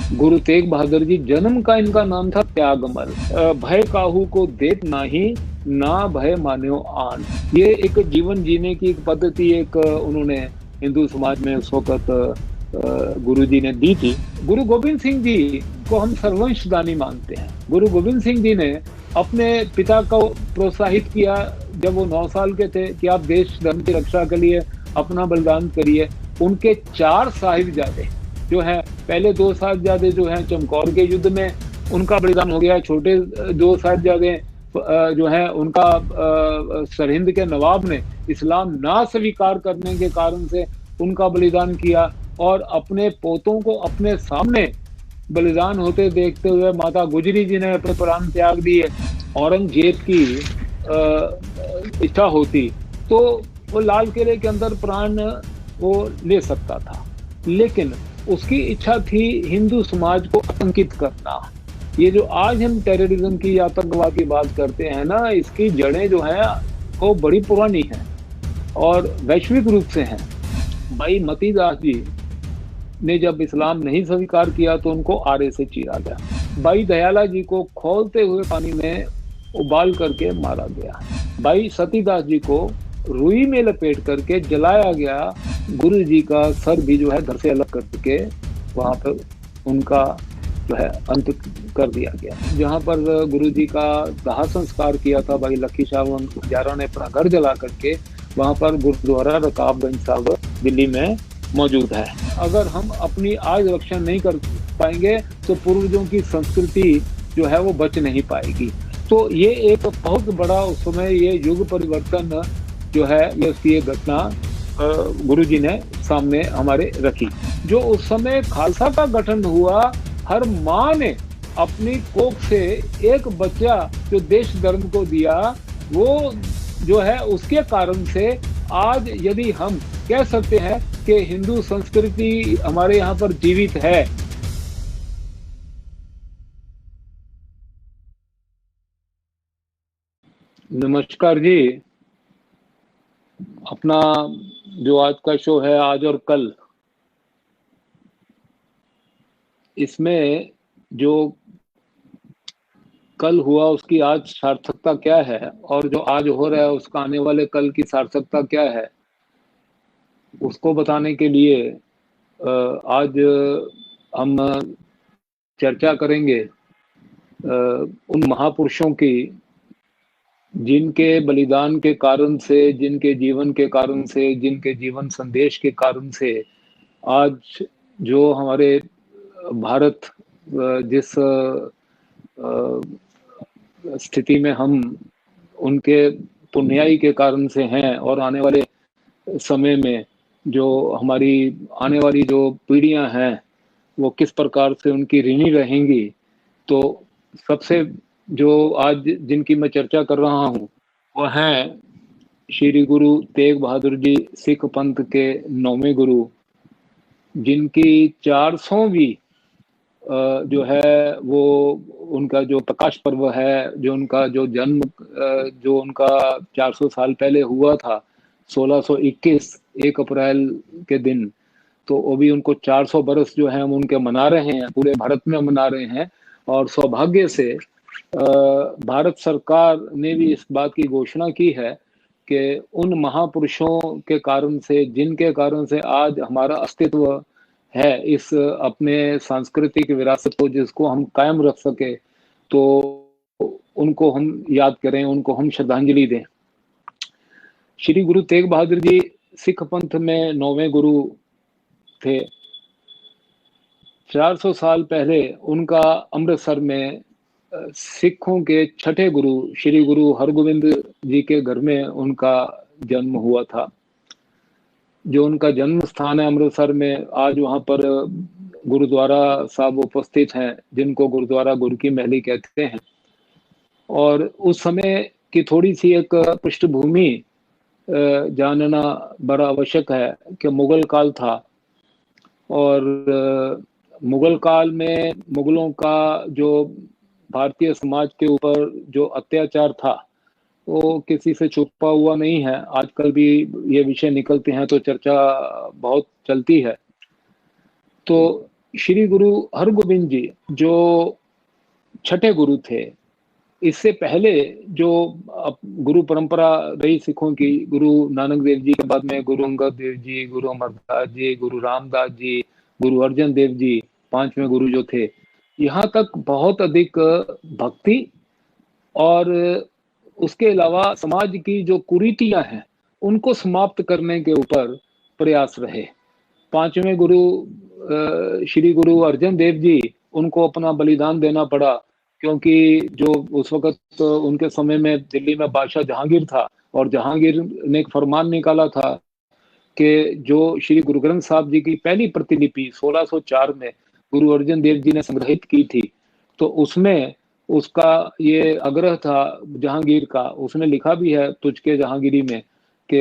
गुरु तेग बहादुर जी, जन्म का इनका नाम था त्यागमल। भय काहू को देत नाही, ना भय मान्यो आन। ये एक जीवन जीने की एक पद्धति एक उन्होंने हिंदू समाज में उस वक्त गुरु जी ने दी थी। गुरु गोविंद सिंह जी को हम सर्वंशदानी मानते हैं। गुरु गोविंद सिंह जी ने अपने पिता को प्रोत्साहित किया जब वो 9 साल के थे कि आप देश धर्म की रक्षा के लिए अपना बलिदान करिए। उनके 4 साहिबजादे जो है, पहले 2 साहिबजादे जो हैं चमकौर के युद्ध में उनका बलिदान हो गया। छोटे 2 साहिबजादे जो है उनका सरहिंद के नवाब ने इस्लाम ना स्वीकार करने के कारण से उनका बलिदान किया। और अपने पोतों को अपने सामने बलिदान होते देखते हुए माता गुजरी जी ने अपने प्राण त्याग दिए। औरंगजेब की इच्छा होती तो वो लाल किले के अंदर प्राण वो ले सकता था, लेकिन उसकी इच्छा थी हिंदू समाज को आतंकित करना। ये जो आज हम टेररिज्म की, आतंकवाद की बात करते हैं ना, इसकी जड़ें जो हैं वो बड़ी पुरानी हैं और वैश्विक रूप से हैं। भाई मतीदास जी ने जब इस्लाम नहीं स्वीकार किया तो उनको आरे से चीरा गया। भाई दयाला जी को खौलते हुए पानी में उबाल करके मारा गया। भाई सतीदास जी को रुई में लपेट करके जलाया गया। गुरु जी का सर भी जो है घर से अलग करके वहां पर उनका जो है अंत कर दिया गया। जहां पर गुरु जी का दाह संस्कार किया था भाई लखी शाह हजारा ने अपना घर जला करके, वहां पर गुरुद्वारा रकाबगंज साहब दिल्ली में मौजूद है। अगर हम अपनी आज रक्षा नहीं कर पाएंगे तो पूर्वजों की संस्कृति जो है वो बच नहीं पाएगी। तो ये एक बहुत बड़ा उस समय ये युग परिवर्तन जो है, ये उसकी घटना गुरु जी ने सामने हमारे रखी। जो उस समय खालसा का गठन हुआ, हर माँ ने अपनी कोख से एक बच्चा जो देश धर्म को दिया, वो जो है उसके कारण से आज यदि हम कह सकते हैं कि हिंदू संस्कृति हमारे यहाँ पर जीवित है। नमस्कार जी। अपना जो आज का शो है आज और कल, इसमें जो कल हुआ उसकी आज सार्थकता क्या है और जो आज हो रहा है उसका आने वाले कल की सार्थकता क्या है, उसको बताने के लिए आज हम चर्चा करेंगे उन महापुरुषों की जिनके बलिदान के कारण से, जिनके जीवन के कारण से, जिनके जीवन संदेश के कारण से आज जो हमारे भारत जिस स्थिति में हम उनके पुण्याई के कारण से हैं, और आने वाले समय में जो हमारी आने वाली जो पीढ़ियां हैं वो किस प्रकार से उनकी ऋणी रहेंगी। तो सबसे जो आज जिनकी मैं चर्चा कर रहा हूँ वो हैं श्री गुरु तेग बहादुर जी, सिख पंथ के 9वें गुरु, जिनकी 400वीं जो है वो उनका जो प्रकाश पर्व है, जो उनका जो जन्म जो उनका 400 साल पहले हुआ था 1621 1 अप्रैल के दिन, तो वो भी उनको 400 बरस जो है हम उनके मना रहे हैं, पूरे भारत में मना रहे हैं। और सौभाग्य से भारत सरकार ने भी इस बात की घोषणा की है कि उन महापुरुषों के कारण से, जिनके कारण से आज हमारा अस्तित्व है, इस अपने सांस्कृतिक विरासत को जिसको हम कायम रख सके, तो उनको हम याद करें, उनको हम श्रद्धांजलि दें। श्री गुरु तेग बहादुर जी सिख पंथ में 9वें गुरु थे। 400 साल पहले उनका अमृतसर में सिखों के छठे गुरु श्री गुरु हरगोविंद जी के घर में उनका जन्म हुआ था। जो उनका जन्म स्थान है अमृतसर में, आज वहां पर गुरुद्वारा साहब उपस्थित हैं, जिनको गुरुद्वारा गुरु की महली कहते हैं। और उस समय की थोड़ी सी एक पृष्ठभूमि जानना बड़ा आवश्यक है कि मुगल काल था, और मुगल काल में मुगलों का जो भारतीय समाज के ऊपर जो अत्याचार था वो किसी से छुपा हुआ नहीं है। आजकल भी ये विषय निकलते हैं तो चर्चा बहुत चलती है। तो श्री गुरु हरगोविंद जी जो छठे गुरु थे, इससे पहले जो गुरु परंपरा रही सिखों की, गुरु नानक देव जी के बाद में गुरु अंगद देव जी, गुरु अमरदास जी, गुरु रामदास जी, गुरु अर्जन देव जी, पांचवें गुरु जो थे, यहाँ तक बहुत अधिक भक्ति और उसके अलावा समाज की जो कुरीतियां हैं उनको समाप्त करने के ऊपर प्रयास रहे। पांचवें गुरु श्री गुरु अर्जन देव जी, उनको अपना बलिदान देना पड़ा, क्योंकि जो उस वक्त उनके समय में दिल्ली में बादशाह जहांगीर था, और जहांगीर ने एक फरमान निकाला था कि जो श्री गुरु ग्रंथ साहब जी की पहली प्रतिलिपि 1604 में गुरु अर्जन देव जी ने संग्रहित की थी, तो उसमें उसका ये आग्रह था जहांगीर का, उसने लिखा भी है तुझके जहांगीरी में कि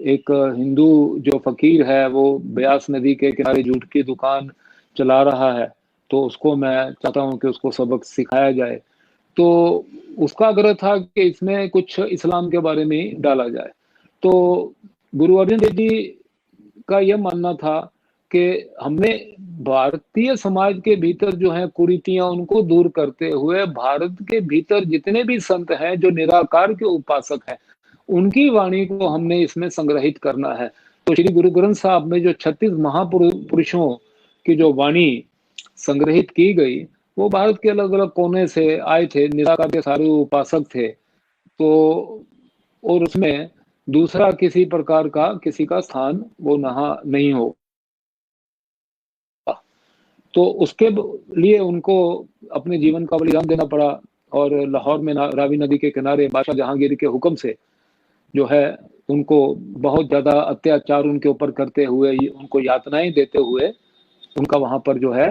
एक हिंदू जो फकीर है वो ब्यास नदी के किनारे जूट की दुकान चला रहा है, तो उसको मैं चाहता हूँ कि उसको सबक सिखाया जाए। तो उसका आग्रह था कि इसमें कुछ इस्लाम के बारे में डाला जाए। तो गुरु अर्जन देव जी का यह मानना था कि हमें भारतीय समाज के भीतर जो है कुरीतियां, उनको दूर करते हुए भारत के भीतर जितने भी संत हैं जो निराकार के उपासक हैं, उनकी वाणी को हमने इसमें संग्रहित करना है। तो श्री गुरु ग्रंथ साहब में जो 36 महापुरुषों की जो वाणी संग्रहित की गई, वो भारत के अलग अलग कोने से आए थे, निराकार के सारे उपासक थे। तो और उसमें दूसरा किसी प्रकार का किसी का स्थान वो नहीं हो। तो उसके लिए उनको अपने जीवन का बलिदान देना पड़ा, और लाहौर में रावी नदी के किनारे बादशाह जहांगीर के हुक्म से जो है उनको बहुत ज्यादा अत्याचार उनके ऊपर करते हुए, उनको यातनाएं देते हुए, उनका वहां पर जो है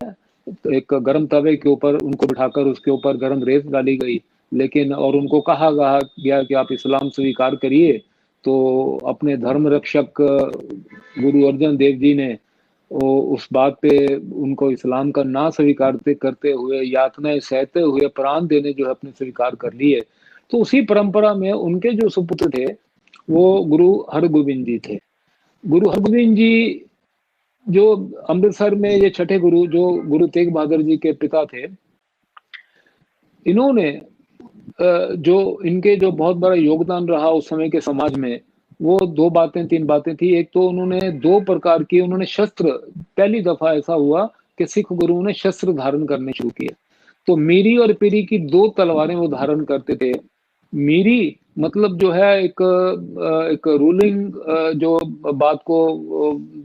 एक गर्म तवे के ऊपर उनको बिठाकर उसके ऊपर गर्म रेत डाली गई, लेकिन और उनको कहा गया कि आप इस्लाम स्वीकार करिए। तो अपने धर्म रक्षक गुरु अर्जन देव जी ने उस बात पे उनको इस्लाम का ना स्वीकार करते हुए, यातनाएं सहते हुए, प्राण देने जो है अपने स्वीकार कर लिए। तो उसी परंपरा में उनके जो सुपुत्र थे वो गुरु हरगोविंद जी थे। गुरु हरगोविंद जी जो अमृतसर में ये छठे गुरु जो गुरु तेग बहादुर जी के पिता थे, इन्होंने जो इनके जो बहुत बड़ा योगदान रहा उस समय के समाज में, वो तीन बातें थी। एक तो उन्होंने दो प्रकार की उन्होंने शस्त्र, पहली दफा ऐसा हुआ कि सिख गुरुओं ने शस्त्र धारण करने शुरू किए। तो मीरी और पीरी की दो तलवारें वो धारण करते थे। मीरी मतलब जो है एक रूलिंग जो बात को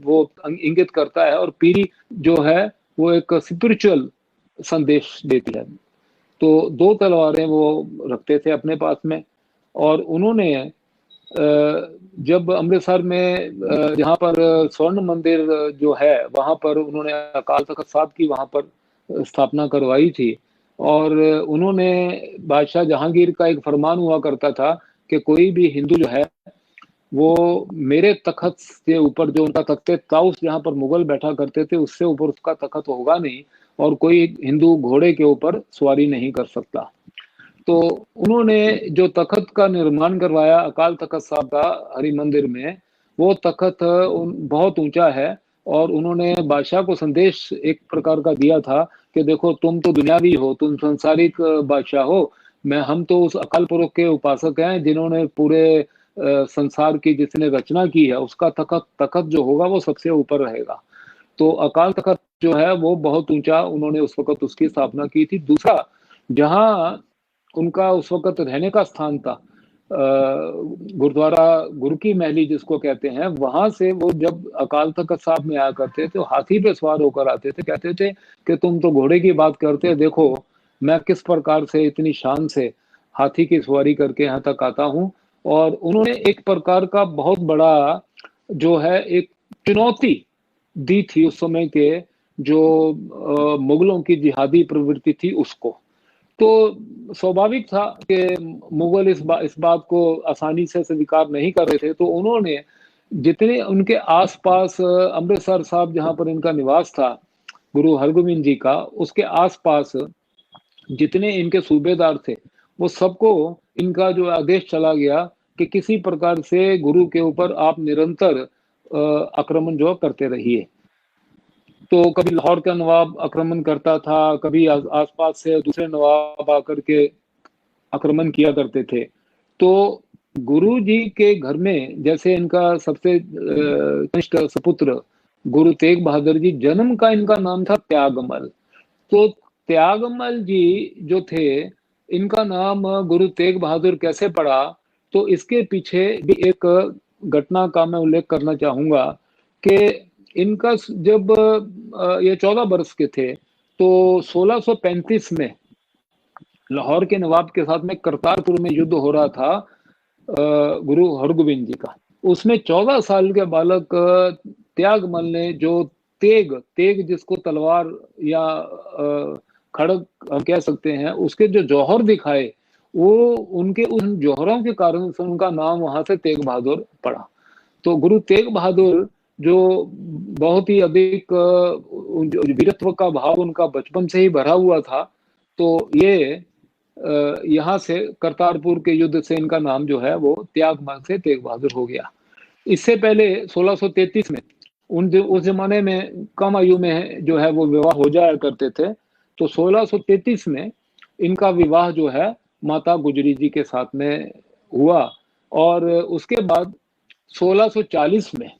वो इंगित करता है, और पीरी जो है वो एक स्पिरिचुअल संदेश देती है। तो दो तलवारें वो रखते थे अपने पास में। और उन्होंने जब अमृतसर में जहाँ पर स्वर्ण मंदिर जो है वहां पर उन्होंने अकाल तख्त साहब की वहां पर स्थापना करवाई थी। और उन्होंने बादशाह जहांगीर का एक फरमान हुआ करता था कि कोई भी हिंदू जो है वो मेरे तख्त के ऊपर, जो उनका तख्ते ताउस जहाँ पर मुगल बैठा करते थे उससे ऊपर उसका तख्त होगा नहीं, और कोई हिंदू घोड़े के ऊपर सवारी नहीं कर सकता। तो उन्होंने जो तख्त का निर्माण करवाया अकाल तख्त साहब का हरि मंदिर में, वो तख्त बहुत ऊंचा है। और उन्होंने बादशाह को संदेश एक प्रकार का दिया था कि देखो तुम तो दुनियावी हो, तुम संसारिक बादशाह हो, हम तो उस अकाल पुरुष के उपासक हैं जिन्होंने पूरे संसार की जिसने रचना की है, उसका तख्त जो होगा वो सबसे ऊपर रहेगा। तो अकाल तख्त जो है वो बहुत ऊंचा, उन्होंने उस वक्त उसकी स्थापना की थी। दूसरा, जहाँ उनका उस वक्त रहने का स्थान था, गुरुद्वारा गुरु की महली जिसको कहते हैं, वहां से वो जब अकाल तख्त साहब में आया करते थे, हाथी पे सवार होकर आते थे। कहते थे कि तुम तो घोड़े की बात करते, देखो मैं किस प्रकार से इतनी शान से हाथी की सवारी करके यहाँ तक आता हूँ। और उन्होंने एक प्रकार का बहुत बड़ा जो है एक चुनौती दी थी उस समय के जो मुगलों की जिहादी प्रवृत्ति थी उसको। तो स्वाभाविक था कि मुगल इस बात को आसानी से स्वीकार नहीं कर रहे थे। तो उन्होंने जितने उनके आसपास अमृतसर साहब जहां पर इनका निवास था गुरु हरगोविंद जी का, उसके आसपास जितने इनके सूबेदार थे वो सबको इनका जो आदेश चला गया कि किसी प्रकार से गुरु के ऊपर आप निरंतर आक्रमण जो करते रहिए। तो कभी लाहौर का नवाब आक्रमण करता था, कभी आसपास से दूसरे नवाब आकर के आक्रमण किया करते थे। तो गुरु जी के घर में जैसे इनका सबसे कनिष्ठ सपुत्र गुरु तेग बहादुर जी, जन्म का इनका नाम था त्यागमल। तो त्यागमल जी जो थे, इनका नाम गुरु तेग बहादुर कैसे पड़ा, तो इसके पीछे भी एक घटना का मैं उल्लेख करना चाहूंगा कि इनका जब ये 14 वर्ष के थे, तो 1635 में लाहौर के नवाब के साथ में करतारपुर में युद्ध हो रहा था गुरु हरगोविंद जी का। उसमें 14 साल के बालक त्यागमल ने जो तेग तेग जिसको तलवार या खड़ग हम कह सकते हैं, उसके जो जौहर दिखाए, वो उनके उन जौहरों के कारण से उनका नाम वहां से तेग बहादुर पड़ा। तो गुरु तेग बहादुर जो बहुत ही अधिक वीरत्व का भाव उनका बचपन से ही भरा हुआ था, तो ये यहाँ से करतारपुर के युद्ध से इनका नाम जो है वो त्यागमल से तेग बहादुर हो गया। इससे पहले 1633 में उस जमाने में कम आयु में जो है वो विवाह हो जाया करते थे। तो 1633 में इनका विवाह जो है माता गुजरी जी के साथ में हुआ। और उसके बाद 1640 में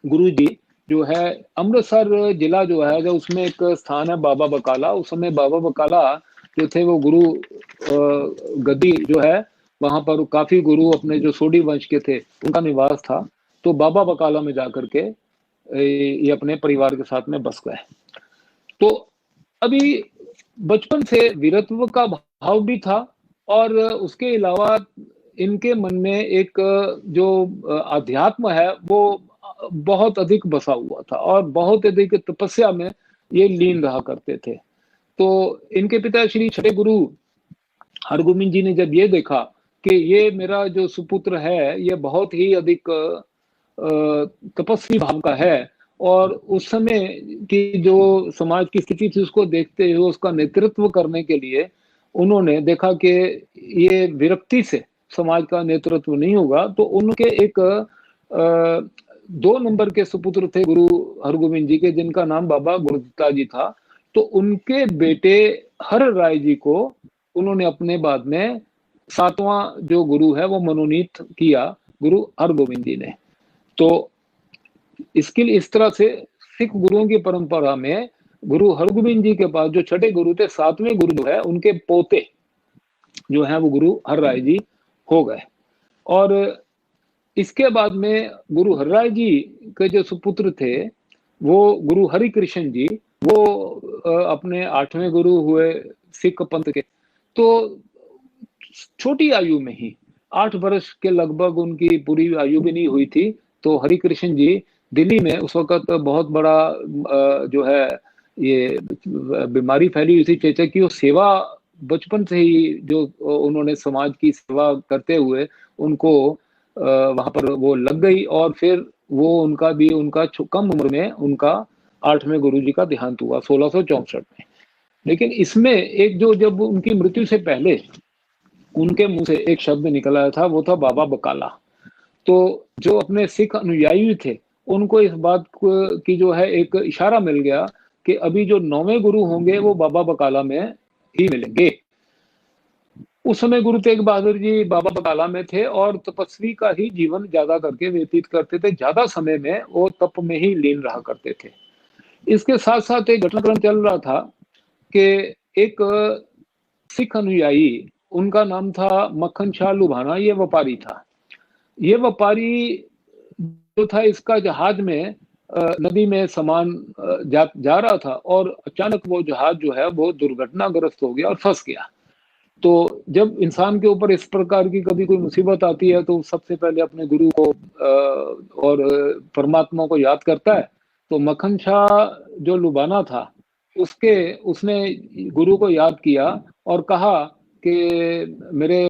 गुरु जी जो है अमृतसर जिला जो है, जो उसमें एक स्थान है बाबा बकाला, उस समय बाबा बकाला जो थे वो गुरु गद्दी जो है, वहां पर काफी गुरु अपने जो सोडी वंश के थे उनका निवास था। तो बाबा बकाला में जाकर के ये अपने परिवार के साथ में बस गए। तो अभी बचपन से वीरत्व का भाव भी था, और उसके अलावा इनके मन में एक जो अध्यात्म है वो बहुत अधिक बसा हुआ था, और बहुत अधिक तपस्या में ये लीन रहा करते थे। तो इनके पिता श्री छठे गुरु हरगोविंद जी ने जब ये देखा कि ये मेरा जो सुपुत्र है ये बहुत ही अधिक तपस्वी भाव का है, और उस समय की जो समाज की स्थिति थी उसको देखते हुए उसका नेतृत्व करने के लिए उन्होंने देखा कि ये विरक्ति से समाज का नेतृत्व नहीं होगा, तो उनके एक 2 नंबर के सुपुत्र थे गुरु हरगोविंद जी के, जिनका नाम बाबा गुरुदत्ता जी था। तो उनके बेटे हर राय जी को उन्होंने अपने बाद में 7वां जो गुरु है वो मनोनीत किया गुरु हरगोविंद जी ने। तो इसके लिए इस तरह से सिख गुरुओं की परंपरा में गुरु हरगोविंद जी के पास जो छठे गुरु थे, 7वें गुरु जो है उनके पोते जो है वो गुरु हर राय जी हो गए। और इसके बाद में गुरु हर राय जी के जो सुपुत्र थे वो गुरु हरि कृष्ण जी, वो अपने 8वें गुरु हुए सिख पंथ के। तो छोटी आयु में ही 8 वर्ष के लगभग उनकी पूरी आयु भी नहीं हुई थी, तो हरि कृष्ण जी दिल्ली में उस वक्त बहुत बड़ा जो है ये बीमारी फैली हुई थी चेचक की। वो सेवा बचपन से ही जो उन्होंने समाज की सेवा करते हुए उनको वहां पर वो लग गई, और फिर वो उनका भी उनका कम उम्र में उनका 8वें गुरु जी का देहांत हुआ 1664 में। लेकिन इसमें एक जो जब उनकी मृत्यु से पहले उनके मुंह से एक शब्द निकल आया था, वो था बाबा बकाला। तो जो अपने सिख अनुयायी थे उनको इस बात की जो है एक इशारा मिल गया कि अभी जो 9वें गुरु होंगे वो बाबा बकाला में ही मिलेंगे। उस समय गुरु तेग बहादुर जी बाबा बकाला में थे और तपस्वी का ही जीवन ज्यादा करके व्यतीत करते थे, ज्यादा समय में वो तप में ही लीन रहा करते थे। इसके साथ साथ एक घटनाक्रम चल रहा था कि एक सिख अनुयायी, उनका नाम था मक्खन शाह लुभाना, ये व्यापारी था। ये व्यापारी जो था इसका जहाज में नदी में सामान जा रहा था, और अचानक वो जहाज जो है वो दुर्घटनाग्रस्त हो गया और फंस गया। तो जब इंसान के ऊपर इस प्रकार की कभी कोई मुसीबत आती है तो सबसे पहले अपने गुरु को और परमात्मा को याद करता है। तो मक्खन शाह जो लुबाना था उसने गुरु को याद किया और कहा कि मेरे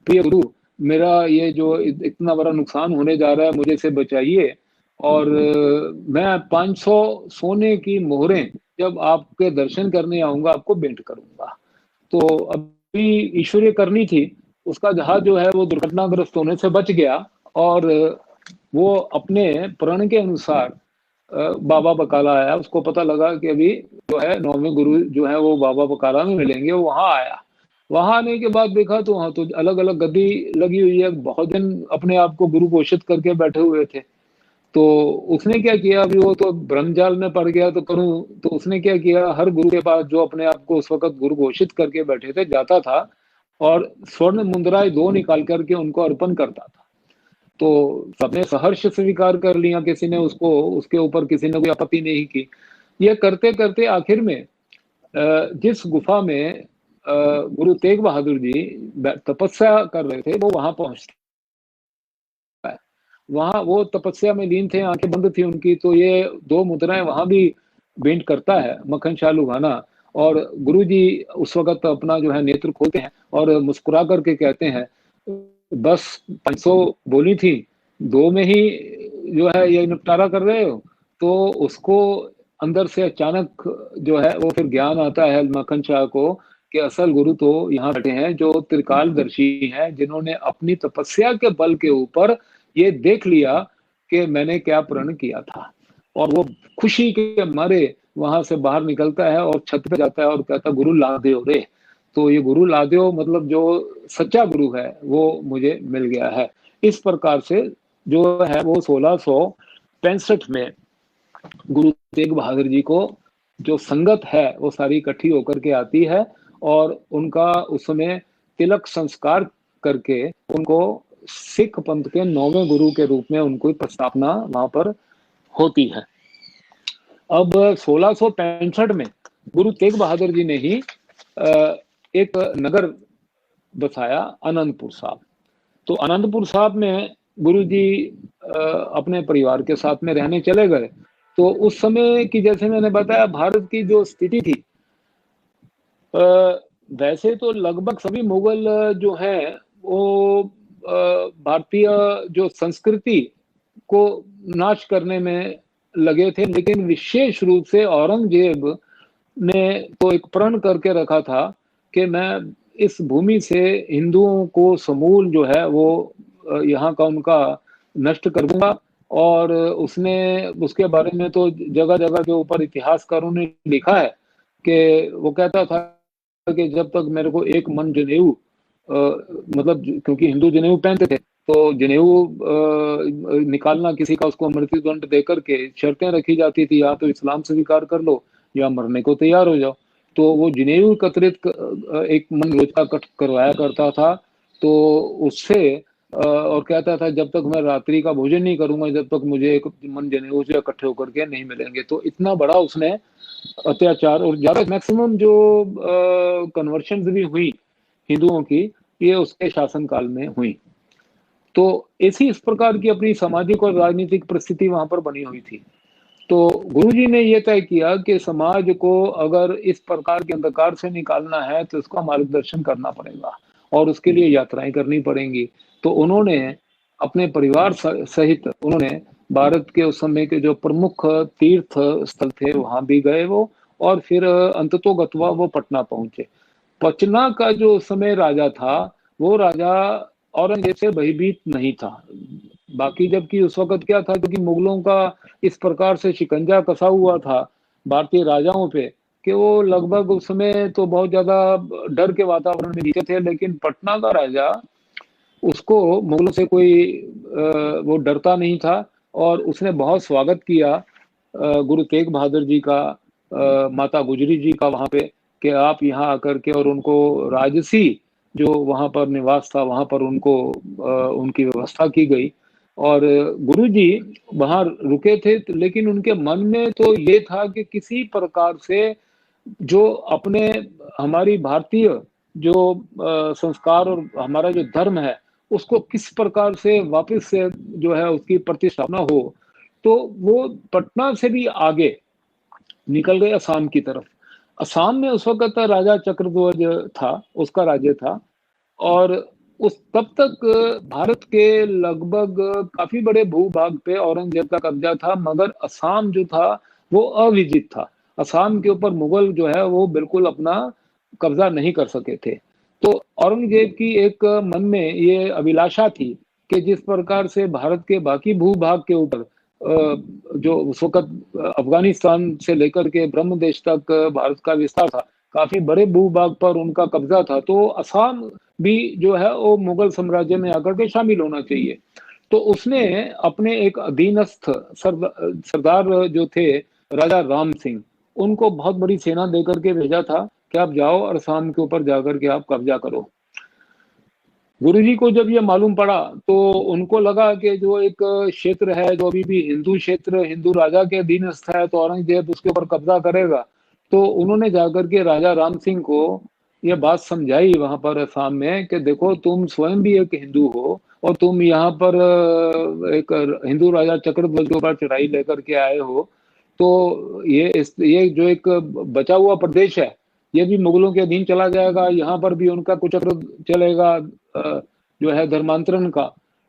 प्रिय गुरु, मेरा ये जो इतना बड़ा नुकसान होने जा रहा है मुझे से बचाइए, और मैं 500 सोने की मोहरें जब आपके दर्शन करने आऊंगा आपको भेंट करूंगा। तो अभी ईश्वरीय करनी थी, उसका जहाज जो है वो दुर्घटनाग्रस्त होने से बच गया, और वो अपने प्रण के अनुसार बाबा बकाला आया, उसको पता लगा कि अभी जो है 9वें गुरु जो है वो बाबा बकाला में मिलेंगे, वो वहां आया। वहां आने के बाद देखा तो वहां तो अलग अलग गद्दी लगी हुई है, बहुत दिन अपने आप को गुरु घोषित करके बैठे हुए थे। तो उसने क्या किया, अभी वो तो ब्रह्मजाल में पड़ गया तो करूं, तो उसने क्या किया, हर गुरु के पास जो अपने आप को उस वक्त गुरु घोषित करके बैठे थे जाता था और स्वर्ण मुद्राएं 2 निकाल करके उनको अर्पण करता था। तो सबने सहर्ष स्वीकार कर लिया, किसी ने उसको उसके ऊपर किसी ने कोई आपत्ति नहीं की। ये करते करते आखिर में जिस गुफा में गुरु तेग बहादुर जी तपस्या कर रहे थे वो वहां पहुंचता है। वहां वो तपस्या में लीन थे, आंखें बंद थी उनकी, तो ये 2 मुद्राएं वहां भी भेंट करता है मक्खन शाह लुभाना। और गुरु जी उस वक्त अपना जो है नेत्र खोलते हैं और मुस्कुरा करके कहते हैं, बस 500 बोली थी, 2 में ही जो है ये निपटारा कर रहे हो। तो उसको अंदर से अचानक जो है वो फिर ज्ञान आता है मक्खन शाह को कि असल गुरु तो यहाँ बैठे हैं जो त्रिकालदर्शी हैं, जिन्होंने अपनी तपस्या के बल के ऊपर ये देख लिया कि मैंने क्या प्रण किया था। और वो खुशी के मारे वहां से बाहर निकलता है और छत पे जाता है और कहता, गुरु लादेव रे। तो ये गुरु लादेव मतलब जो सच्चा गुरु है वो मुझे मिल गया है। इस प्रकार से जो है वो 1665 में गुरु तेग बहादुर जी को जो संगत है वो सारी इकट्ठी होकर के आती है और उनका उस समय तिलक संस्कार करके उनको सिख पंथ के 9वें गुरु के रूप में उनको प्रस्थापना वहां पर होती है। अब 1665 में गुरु तेग बहादुर जी ने ही एक नगर बसाया, आनंदपुर साहब। तो आनंदपुर साहब में गुरु जी अपने परिवार के साथ में रहने चले गए। तो उस समय की, जैसे मैंने बताया, भारत की जो स्थिति थी, वैसे तो लगभग सभी मुगल जो हैं वो भारतीय जो संस्कृति को नाश करने में लगे थे, लेकिन विशेष रूप से औरंगजेब ने तो एक प्रण करके रखा था कि मैं इस भूमि से हिंदुओं को समूल जो है वो यहाँ का उनका नष्ट कर दूंगा। और उसने उसके बारे में तो जगह जगह के ऊपर इतिहासकारों ने लिखा है कि वो कहता था कि जब तक मेरे को एक मन जनेऊ, मतलब क्योंकि हिंदू जनेऊ पहनते थे, तो जनेऊ निकालना किसी का, उसको मृत्यु दंड देकर के शर्तें रखी जाती थी, या तो इस्लाम स्वीकार कर लो या मरने को तैयार हो जाओ। तो वो जनेऊ एकत्रित एक मन रोज का करवाया करता था। तो उससे और कहता था जब तक मैं रात्रि का भोजन नहीं करूंगा जब तक मुझे एक मन जनेऊ से इकट्ठे होकर के नहीं मिलेंगे। तो इतना बड़ा उसने अत्याचार, और ज्यादा मैक्सिमम जो कन्वर्शन भी हुई हिंदुओं की, ये उसके शासनकाल में हुई। तो ऐसी इस प्रकार की अपनी सामाजिक और राजनीतिक परिस्थिति वहां पर बनी हुई थी। तो गुरुजी ने यह तय किया कि समाज को अगर इस प्रकार के अंधकार से निकालना है तो उसका मार्गदर्शन करना पड़ेगा और उसके लिए यात्राएं करनी पड़ेंगी। तो उन्होंने अपने परिवार सहित उन्होंने भारत के उस समय के जो प्रमुख तीर्थ स्थल थे वहां भी गए वो, और फिर अंततोगत्वा वो पटना पहुंचे। पटना का जो उस समय राजा था वो राजा औरंगजेब से भयभीत नहीं था। बाकी जबकि उस वक्त क्या था, क्योंकि मुगलों का इस प्रकार से शिकंजा कसा हुआ था भारतीय राजाओं पे कि वो लगभग उस समय तो बहुत ज्यादा डर के वातावरण में जीते थे। लेकिन पटना का राजा, उसको मुगलों से कोई वो डरता नहीं था और उसने बहुत स्वागत किया गुरु तेग बहादुर जी का, माता गुजरी जी का वहां पे, कि आप यहाँ आकर के, और उनको राजसी जो वहां पर निवास था वहां पर उनको उनकी व्यवस्था की गई। और गुरु जी वहां रुके थे, लेकिन उनके मन में तो ये था कि किसी प्रकार से जो अपने हमारी भारतीय जो संस्कार और हमारा जो धर्म है उसको किस प्रकार से वापस से जो है उसकी प्रतिष्ठापना हो। तो वो पटना से भी आगे निकल गए असम की तरफ। असम में उस वक्त राजा चक्रध्वज था, उसका राज्य था। और उस तब तक भारत के लगभग काफी बड़े भूभाग पे औरंगजेब का कब्जा था, मगर असम जो था वो अविजित था। असम के ऊपर मुगल जो है वो बिल्कुल अपना कब्जा नहीं कर सके थे। तो औरंगजेब की एक मन में ये अभिलाषा थी कि जिस प्रकार से भारत के बाकी भूभाग के ऊपर जो उस वक़्त अफ़गानिस्तान से लेकर के ब्रह्म देश तक भारत का विस्तार था, काफ़ी बड़े भूभाग पर उनका कब्ज़ा था, तो असम भी जो है वो मुगल साम्राज्य में आकर के शामिल होना चाहिए। तो उसने अपने एक अधीनस्थ सरदार जो थे राजा राम सिंह, उनको बहुत बड़ी सेना देकर के भेजा था कि आप जाओ और असम के ऊपर जाकर के आप कब्ज़ा करो। गुरुजी को जब ये मालूम पड़ा तो उनको लगा कि जो एक क्षेत्र है जो अभी भी हिंदू क्षेत्र हिंदू राजा के अधीनस्थ है तो औरंगजेब उसके ऊपर कब्जा करेगा। तो उन्होंने जाकर के राजा राम सिंह को ये बात समझाई वहां पर असम में कि देखो तुम स्वयं भी एक हिंदू हो और तुम यहाँ पर एक हिंदू राजा चक्रध्वज के ऊपर चढ़ाई लेकर के आए हो। तो ये जो एक बचा हुआ प्रदेश है ये भी मुगलों के अधीन चला जाएगा, यहाँ पर भी उनका कुचक्र चलेगा जो है धर्मांतरण का।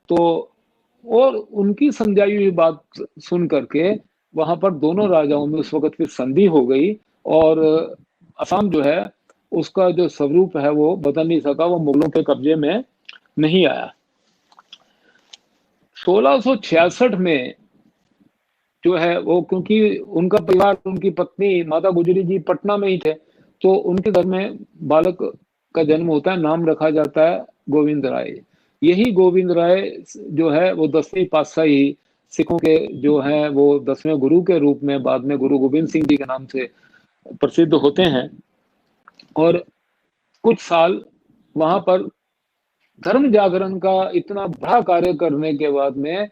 तो और उनकी समझाई हुई बात सुन करके वहां पर दोनों राजाओं में उस वक्त फिर संधि हो गई और असम जो है उसका जो स्वरूप है वो बदल नहीं सका, वो मुगलों के कब्जे में नहीं आया। 1666 में जो है वो क्योंकि उनका परिवार उनकी पत्नी माता गुजरी जी पटना में ही थे, तो उनके घर में बालक का जन्म होता है, नाम रखा जाता है गोविंद राय। यही गोविंद राय जो है वो 10वीं पातशाही सिखों के जो है वो 10वें गुरु के रूप में बाद में गुरु गोविंद सिंह जी के नाम से प्रसिद्ध होते हैं। और कुछ साल वहां पर धर्म जागरण का इतना बड़ा कार्य करने के बाद में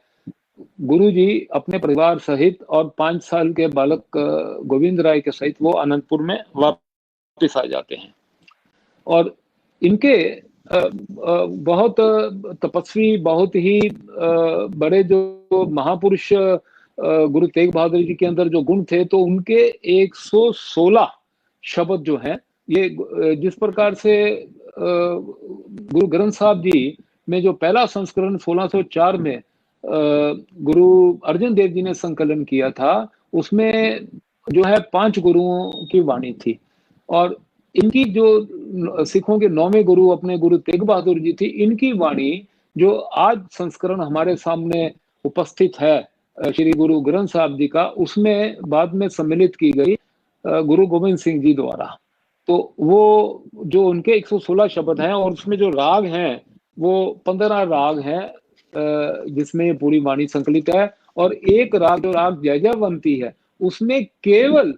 गुरुजी अपने परिवार सहित और 5 साल के बालक गोविंद राय के सहित वो अनंतपुर में वापस आ जाते हैं। और इनके बहुत तपस्वी बहुत ही बड़े जो महापुरुष गुरु तेग बहादुर जी के अंदर जो गुण थे तो उनके 116 शब्द जो हैं ये जिस प्रकार से गुरु ग्रंथ साहब जी में जो पहला संस्करण 1604 में गुरु अर्जन देव जी ने संकलन किया था उसमें जो है 5 गुरुओं की वाणी थी। और इनकी जो सिखों के 9वें गुरु अपने गुरु तेग बहादुर जी थी, इनकी वाणी जो आज संस्करण हमारे सामने उपस्थित है श्री गुरु ग्रंथ साहब जी का, उसमें बाद में सम्मिलित की गई गुरु गोविंद सिंह जी द्वारा। तो वो जो उनके 116 शब्द हैं और उसमें जो राग हैं वो 15 राग हैं जिसमें पूरी वाणी संकलित है। और एक राग जो राग जयजयवंती है उसमें केवल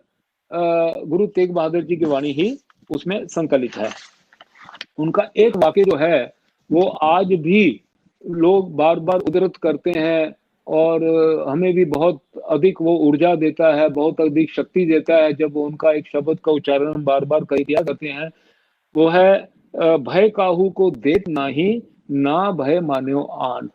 गुरु तेग बहादुर जी की वाणी ही उसमें संकलित है। उनका एक वाक्य जो है वो आज भी लोग बार बार उद्धृत करते हैं और हमें भी बहुत अधिक वो ऊर्जा देता है, बहुत अधिक शक्ति देता है जब उनका एक शब्द का उच्चारण बार बार किया करते हैं। वो है भय काहू को देत नाही ना भय मान्यो आन,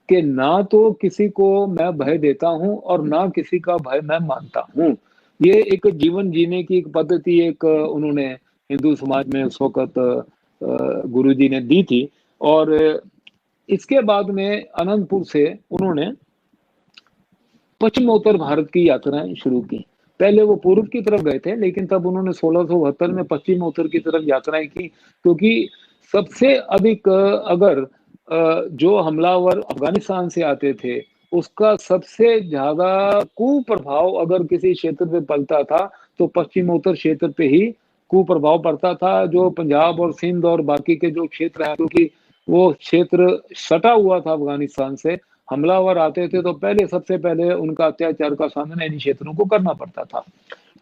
कि ना तो किसी को मैं भय देता हूं और ना किसी का भय मैं मानता हूं। ये एक जीवन जीने की एक पद्धति एक उन्होंने हिंदू समाज में उस वक्त गुरु जी ने दी थी। और इसके बाद में अनंतपुर से उन्होंने पश्चिमोत्तर भारत की यात्राएं शुरू की। पहले वो पूर्व की तरफ गए थे लेकिन तब उन्होंने 1672 में पश्चिमोत्तर की तरफ यात्राएं की, क्योंकि सबसे अधिक अगर जो हमलावर अफगानिस्तान से आते थे उसका सबसे ज्यादा कुप्रभाव अगर किसी क्षेत्र पे पलता था तो पश्चिमोत्तर क्षेत्र पे ही कुप्रभाव पड़ता था। जो पंजाब और सिंध और बाकी के जो क्षेत्र हैं, क्योंकि वो क्षेत्र सटा हुआ था अफगानिस्तान से, हमलावर आते थे तो पहले सबसे पहले उनका अत्याचार का सामना इन क्षेत्रों को करना पड़ता था।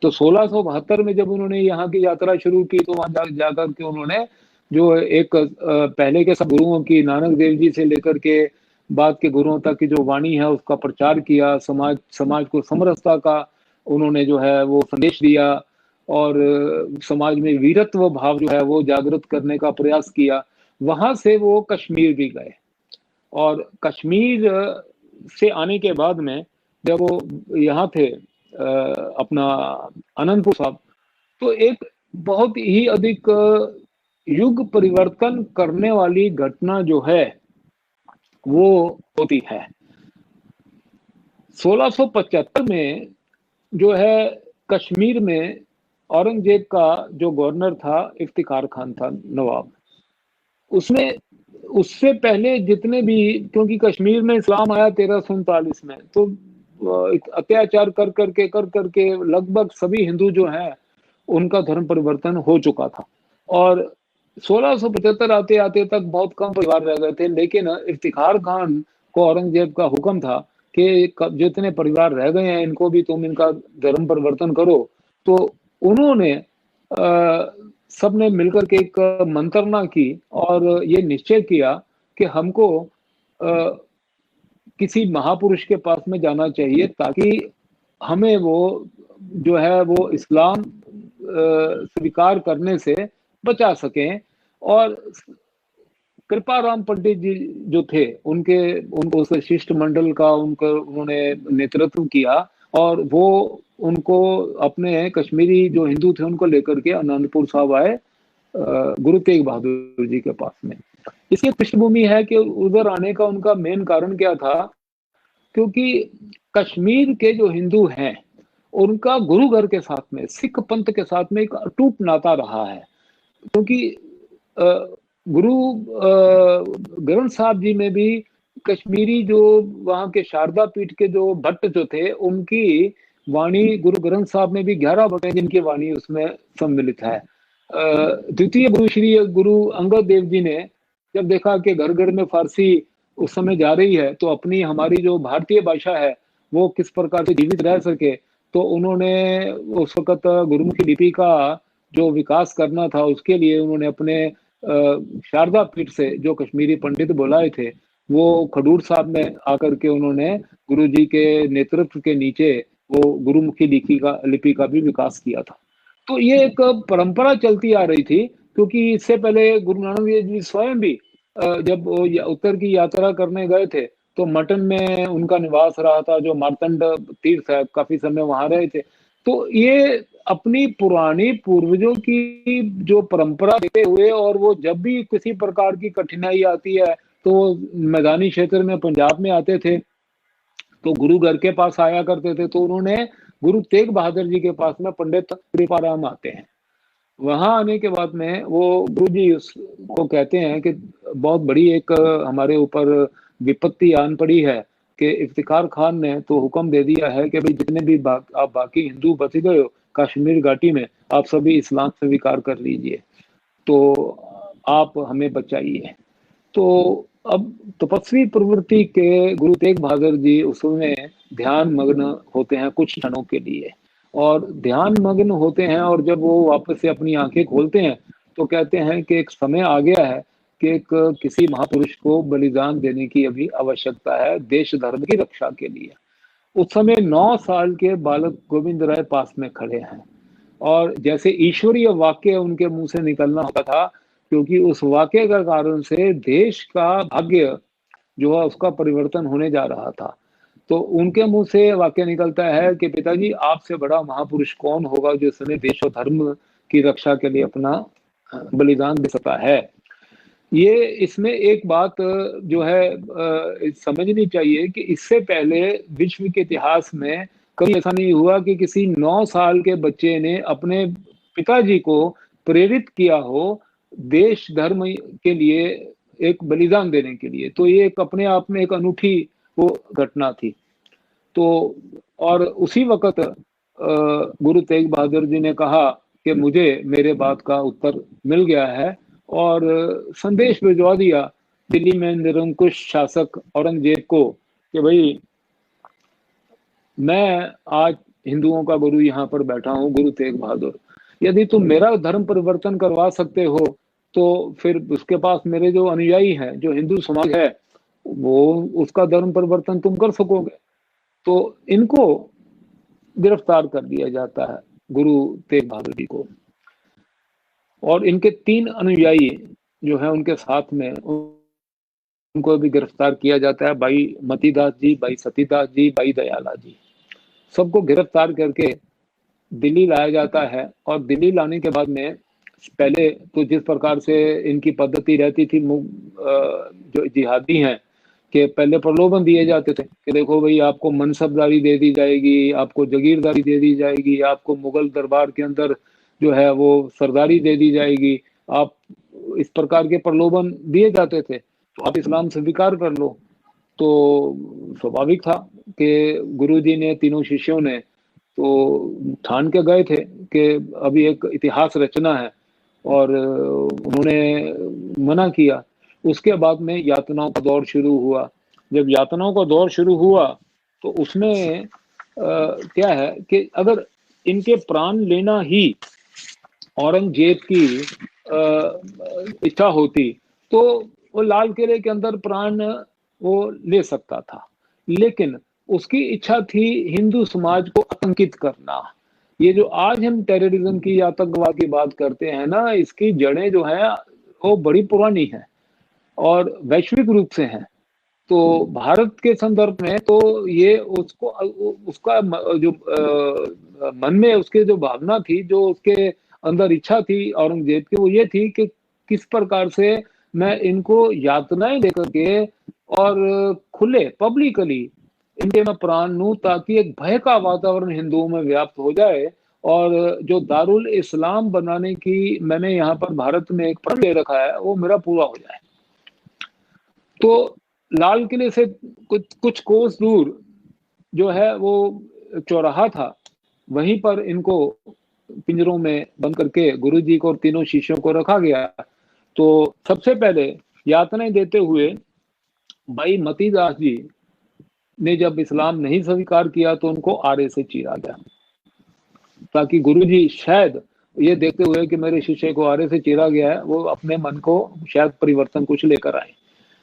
तो 1672 में जब उन्होंने यहाँ की यात्रा शुरू की तो वहां जाकर के उन्होंने जो एक पहले के सब गुरुओं की नानक देव जी से लेकर के बाद के गुरुओं तक की जो वाणी है उसका प्रचार किया, समाज को समरसता का उन्होंने जो है वो संदेश दिया और समाज में वीरत्व भाव जो है वो जागृत करने का प्रयास किया। वहां से वो कश्मीर भी गए और कश्मीर से आने के बाद में जब वो यहाँ थे अपना अनंतपुर साहब, तो एक बहुत ही अधिक युग परिवर्तन करने वाली घटना जो है वो होती है। 1675 में जो है कश्मीर में औरंगजेब का जो गवर्नर था इफ्तिखार खान था नवाब, उसने उससे पहले जितने भी, क्योंकि कश्मीर में इस्लाम आया 1339 में, तो अत्याचार कर करके लगभग सभी हिंदू जो हैं उनका धर्म परिवर्तन हो चुका था। और 1675 आते-आते तक बहुत कम परिवार रह गए थे, लेकिन इफ्तिखार खान को औरंगज़ेब का हुक्म था कि क जितने परिवार रह गए हैं इनको भी तुम इनका धर्म परिवर्तन करो। तो उन्होंने सबने मिलकर के एक मंत्रणा की और ये निश्चय किया कि हमको अ, किसी महापुरुष के पास में जाना चाहिए ताकि हमें वो जो है वो इस्लाम स्वीकार करने से बचा सकें। और कृपाराम पंडित जी जो थे उनके उनको उस शिष्टमंडल का उन्होंने नेतृत्व किया और वो उनको अपने कश्मीरी जो हिंदू थे उनको लेकर के आनंदपुर साहब आए गुरु तेग बहादुर जी के पास में। इसकी पृष्ठभूमि है कि उधर आने का उनका मेन कारण क्या था, क्योंकि कश्मीर के जो हिंदू हैं उनका गुरु घर के साथ में सिख पंथ के साथ में एक अटूट नाता रहा है। क्योंकि गुरु ग्रंथ साहब जी में भी कश्मीरी जो वहाँ के शारदा पीठ के जो भट्ट जो थे उनकी वाणी गुरु ग्रंथ साहब में भी 11 भट्ट हैं जिनकी वाणी उसमें सम्मिलित है। द्वितीय गुरु श्री गुरु अंगद देव जी ने जब देखा कि घर घर में फारसी उस समय जा रही है तो अपनी हमारी जो भारतीय भाषा है वो किस प्रकार से जीवित रह सके, तो उन्होंने उस वक्त गुरुमुखी लिपि का जो विकास करना था उसके लिए उन्होंने अपने शारदा पीठ से जो कश्मीरी पंडित बुलाए थे वो खडूर साहब में आकर के उन्होंने गुरुजी के नेतृत्व के नीचे वो गुरुमुखी लिपि का भी विकास किया था। तो ये एक परंपरा चलती आ रही थी, क्योंकि इससे पहले गुरु नानक देव जी स्वयं भी जब उत्तर की यात्रा करने गए थे तो मटन में उनका निवास रहा था, जो मार्तंड तीर्थ है, काफी समय वहां रहे थे। तो ये अपनी पुरानी पूर्वजों की जो परंपरा देते हुए, और वो जब भी किसी प्रकार की कठिनाई आती है तो मैदानी क्षेत्र में पंजाब में आते थे तो गुरु घर के पास आया करते थे, तो उन्होंने गुरु तेग बहादुर जी के पास में पंडित कृपाराम आते हैं। वहां आने के बाद में वो गुरु जी उसको कहते हैं कि बहुत बड़ी एक हमारे ऊपर विपत्ति आन पड़ी है कि इफ्तिखार खान ने तो हुक्म दे दिया है कि भाई जितने भी आप बाकी हिंदू बच गए हो कश्मीर घाटी में आप सभी इस्लाम स्वीकार कर लीजिए, तो आप हमें बचाइए। तो अब तपस्वी प्रवृत्ति के गुरु तेग बहादुर जी उसमें ध्यान मग्न होते हैं कुछ क्षणों के लिए, और ध्यान मग्न होते हैं और जब वो वापस से अपनी आंखें खोलते हैं तो कहते हैं कि एक समय आ गया है कि एक किसी महापुरुष को बलिदान देने की अभी आवश्यकता है देश धर्म की रक्षा के लिए। उस समय 9 साल के बालक गोविंद राय पास में खड़े हैं और जैसे ईश्वरीय वाक्य उनके मुंह से निकलना होता था, क्योंकि उस वाक्य का कारण से देश का भाग्य जो है उसका परिवर्तन होने जा रहा था। तो उनके मुंह से वाक्य निकलता है कि पिताजी आपसे बड़ा महापुरुष कौन होगा जो इस समय देश और धर्म की रक्षा के लिए अपना बलिदान दे सकता है। ये इसमें एक बात जो है समझनी चाहिए कि इससे पहले विश्व के इतिहास में कभी ऐसा नहीं हुआ कि किसी 9 साल के बच्चे ने अपने पिताजी को प्रेरित किया हो देश धर्म के लिए एक बलिदान देने के लिए। तो ये एक अपने आप में एक अनूठी वो घटना थी। तो और उसी वक्त गुरु तेग बहादुर जी ने कहा कि मुझे मेरे बात का उत्तर मिल गया है, और संदेश भिजवा दिया दिल्ली में निरंकुश शासक औरंगजेब को कि भाई मैं आज हिंदुओं का गुरु यहाँ पर बैठा हूँ, गुरु तेग बहादुर, यदि तुम मेरा धर्म परिवर्तन करवा सकते हो तो फिर उसके पास मेरे जो अनुयायी हैं, जो हिंदू समाज है, वो उसका धर्म परिवर्तन तुम कर सकोगे। तो इनको गिरफ्तार कर दिया जाता है गुरु तेग बहादुर जी को, और इनके 3 अनुयायी जो है उनके साथ में उनको भी गिरफ्तार किया जाता है। भाई मतीदास जी, भाई सतीदास जी, भाई दयाला जी, सबको गिरफ्तार करके दिल्ली लाया जाता है। और दिल्ली लाने के बाद में पहले तो जिस प्रकार से इनकी पद्धति रहती थी जो जिहादी हैं कि पहले प्रलोभन दिए जाते थे कि देखो भाई आपको मनसबदारी दे दी जाएगी, आपको जगीरदारी दे दी जाएगी, आपको मुगल दरबार के अंदर जो है वो सरदारी दे दी जाएगी, आप इस प्रकार के प्रलोभन दिए जाते थे, तो आप इस्लाम स्वीकार कर लो। तो स्वाभाविक था कि गुरुजी ने, तीनों शिष्यों ने तो ठान के गए थे कि अभी एक इतिहास रचना है, और उन्होंने मना किया। उसके बाद में यातनाओं का दौर शुरू हुआ। जब यातनाओं का दौर शुरू हुआ तो उसमें क्या है कि अगर इनके प्राण लेना ही औरंगजेब की इच्छा होती तो वो लाल किले के अंदर प्राण वो ले सकता था, लेकिन उसकी इच्छा थी हिंदू समाज को आतंकित करना। ये जो आज हम टेररिज्म की, आतंकवाद की बात करते हैं ना, इसकी जड़ें जो है वो बड़ी पुरानी है और वैश्विक रूप से हैं। तो भारत के संदर्भ में तो ये उसको, उसका जो मन में उसके जो भावना थी, जो उसके अंदर इच्छा थी औरंगजेब की, वो ये थी कि किस प्रकार से मैं इनको यातनाएं देकर के और खुले पब्लिकली इनके मैं प्राण लूं, ताकि एक भय का वातावरण हिंदुओं में व्याप्त हो जाए, और जो दारुल इस्लाम बनाने की मैंने यहाँ पर भारत में एक प्रण ले रखा है वो मेरा पूरा हो जाए। तो लाल किले से कुछ कुछ कोस दूर जो है वो चौराहा था, वहीं पर इनको पिंजरों में बंद करके गुरुजी को और तीनों शिष्यों को रखा गया। तो सबसे पहले यातनाएं देते हुए भाई मतीदास जी ने जब इस्लाम नहीं स्वीकार किया तो उनको आरे से चीरा गया, ताकि गुरुजी शायद ये देखते हुए कि मेरे शिष्य को आरे से चीरा गया है, वो अपने मन को शायद परिवर्तन कुछ लेकर आए।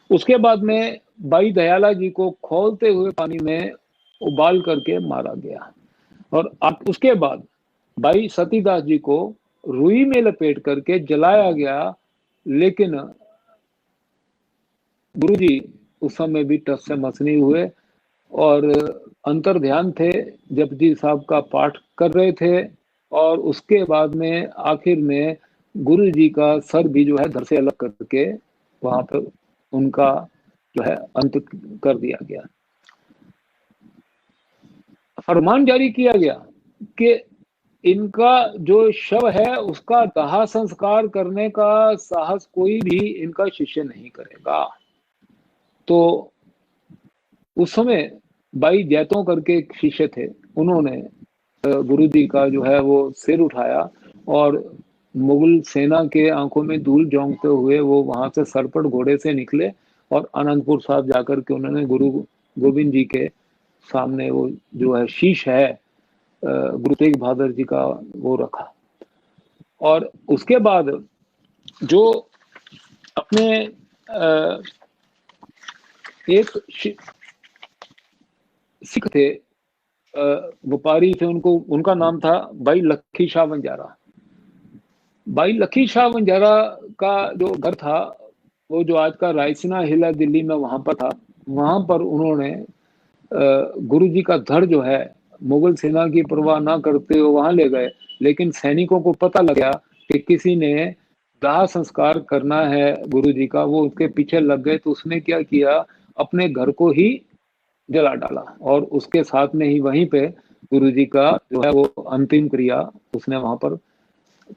उसके बाद में भाई दयाला जी को खौलते हुए पानी में उबाल करके मारा गया, और उसके बाद भाई सतीदास जी को रुई में लपेट करके जलाया गया। लेकिन गुरुजी उस समय भी टस से मस नहीं हुए और अंतर ध्यान थे, जपजी साहब का पाठ कर रहे थे, और उसके बाद में आखिर में गुरु जी का सर भी जो है धड़ से अलग करके वहां पर उनका जो है अंत कर दिया गया। फरमान जारी किया गया कि इनका जो शव है उसका दाह संस्कार करने का साहस कोई भी इनका शिष्य नहीं करेगा। तो उस समय भाई जैतों करके एक शिष्य थे, उन्होंने गुरुजी का जो है वो सिर उठाया और मुगल सेना के आंखों में धूल झोंकते हुए वो वहां से सरपट घोड़े से निकले और आनंदपुर साहब जाकर के उन्होंने गुरु गोविंद जी के सामने वो जो है शीश है गुरु तेग बहादुर जी का वो रखा। और उसके बाद जो अपने एक सिख थे, व्यापारी थे, उनका नाम था भाई लखी शाह बंजारा। भाई लखी शाह बंजारा का जो घर था वो जो आज का रायसीना हिल है दिल्ली में, वहां पर था। वहां पर उन्होंने गुरु जी का धड़ जो है मुगल सेना की परवाह ना करते हुए वहां ले गए, लेकिन सैनिकों को पता लगा कि किसी ने दाह संस्कार करना है गुरु जी का, वो उसके पीछे लग गए। तो उसने क्या किया, अपने घर को ही जला डाला और उसके साथ में ही वहीं पे गुरु जी का जो है वो अंतिम क्रिया उसने वहां पर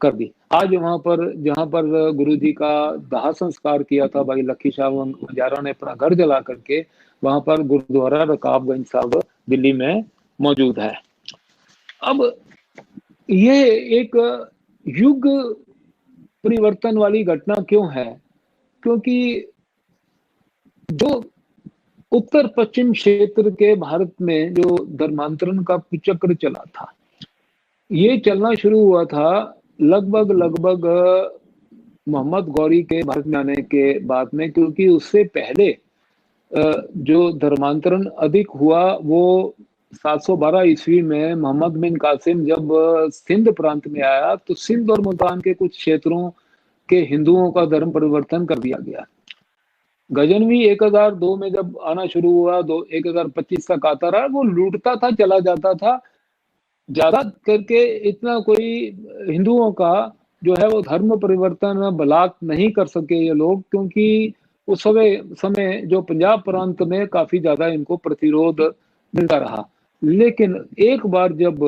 कर दी। आज वहां पर जहां पर गुरु जी का दाह संस्कार किया था भाई लखी शाह बंजारा ने अपना घर जला करके, वहां पर गुरुद्वारा रकाबगंज साहब दिल्ली में मौजूद है। अब ये एक युग परिवर्तन वाली घटना क्यों है? क्योंकि जो उत्तर पश्चिम क्षेत्र के भारत में जो धर्मांतरण का कुचक्र चला था, ये चलना शुरू हुआ था लगभग मोहम्मद गौरी के भारत में आने के बाद में। क्योंकि उससे पहले जो धर्मांतरण अधिक हुआ वो 712 ईस्वी में मोहम्मद बिन कासिम जब सिंध प्रांत में आया तो सिंध और मुल्तान के कुछ क्षेत्रों के हिंदुओं का धर्म परिवर्तन कर दिया गया। गजनवी 1002 में जब आना शुरू हुआ, 1025 तक आता रहा, वो लूटता था, चला जाता था। ज्यादा करके इतना कोई हिंदुओं का जो है वो धर्म परिवर्तन बलात् नहीं कर सके ये लोग, क्योंकि उस समय जो पंजाब प्रांत में काफी ज्यादा इनको प्रतिरोध मिलता रहा। लेकिन एक बार जब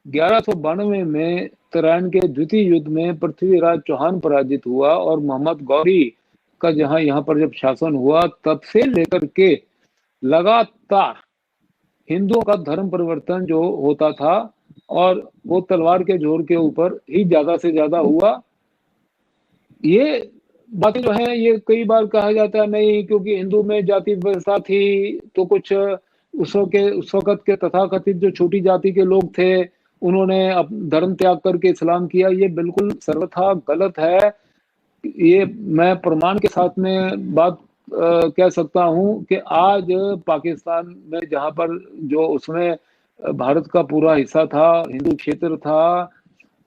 1192 में तराइन के द्वितीय युद्ध में पृथ्वीराज चौहान पराजित हुआ और मोहम्मद गौरी का जहां यहाँ पर जब शासन हुआ, तब से लेकर के लगातार हिंदुओं का धर्म परिवर्तन जो होता था, और वो तलवार के जोर के ऊपर ही ज्यादा से ज्यादा हुआ। ये बातें जो है, ये कई बार कहा जाता है नहीं, क्योंकि हिंदू में जाति व्यवस्था थी, तो कुछ उस वक्त के तथाकथित जो छोटी जाति के लोग थे, उन्होंने धर्म त्याग करके इस्लाम किया। ये बिल्कुल सर्वथा गलत है। ये मैं प्रमाण के साथ में बात कह सकता हूं कि आज पाकिस्तान में, जहां पर जो उसमें भारत का पूरा हिस्सा था, हिंदू क्षेत्र था,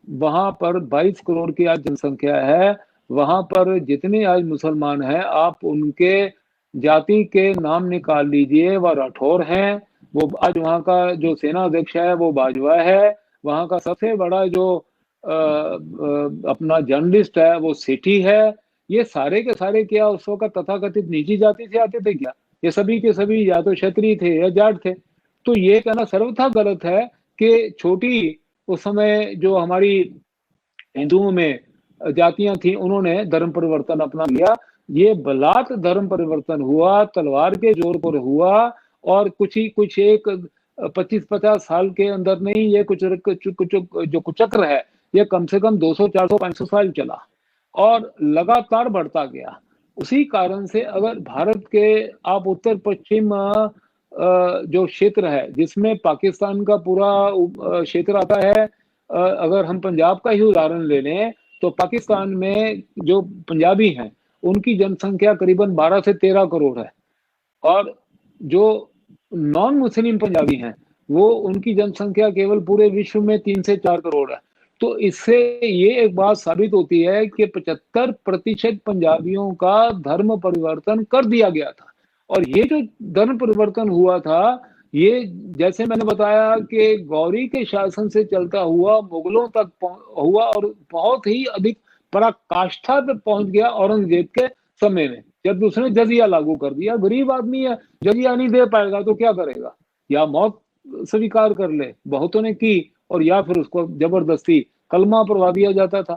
वहां पर 22 करोड़ की आज जनसंख्या है। वहां पर जितने आज मुसलमान हैं, आप उनके जाति के नाम निकाल लीजिए, वह राठौर हैं। वो आज वहां का जो सेना अध्यक्ष है वो बाजवा है। वहां का सबसे बड़ा जो अपना जर्नलिस्ट है वो सेठी है। ये सारे के सारे क्या उस वक्त तथाकथित निजी जाति से आते थे क्या? ये सभी के सभी या तो क्षत्रिय थे या जाट थे। तो ये कहना सर्वथा गलत है कि छोटी उस समय जो हमारी हिंदुओं में जातियां थी, उन्होंने धर्म परिवर्तन अपना लिया। ये बलात् धर्म परिवर्तन हुआ, तलवार के जोर पर हुआ, और कुछ एक 25-50 साल के अंदर नहीं, ये कुछ जो कुचक्र है, ये कम से कम 200, 400, 500 साल चला और लगातार बढ़ता गया। उसी कारण से अगर भारत के आप उत्तर पश्चिम जो क्षेत्र है, जिसमें पाकिस्तान का पूरा क्षेत्र आता है, अगर हम पंजाब का ही उदाहरण ले लें, तो पाकिस्तान में जो पंजाबी हैं, उनकी जनसंख्या करीबन 12 से 13 करोड़ है, और जो नॉन मुस्लिम पंजाबी हैं, वो उनकी जनसंख्या केवल पूरे विश्व में 3 से 4 करोड़ है। तो इससे ये एक बात साबित होती है कि 75% पंजाबियों का धर्म परिवर्तन कर दिया गया था। और ये जो धर्म परिवर्तन हुआ था, ये जैसे मैंने बताया कि गौरी के शासन से चलता हुआ मुगलों तक हुआ, और बहुत ही अधिक पराकाष्ठा पे पहुंच गया औरंगजेब के समय में, जब उसने जजिया लागू कर दिया। गरीब आदमी है, जजिया नहीं दे पाएगा तो क्या करेगा? या मौत स्वीकार कर ले, बहुतों ने की, और या फिर उसको जबरदस्ती कलमा पढ़वा दिया जाता था।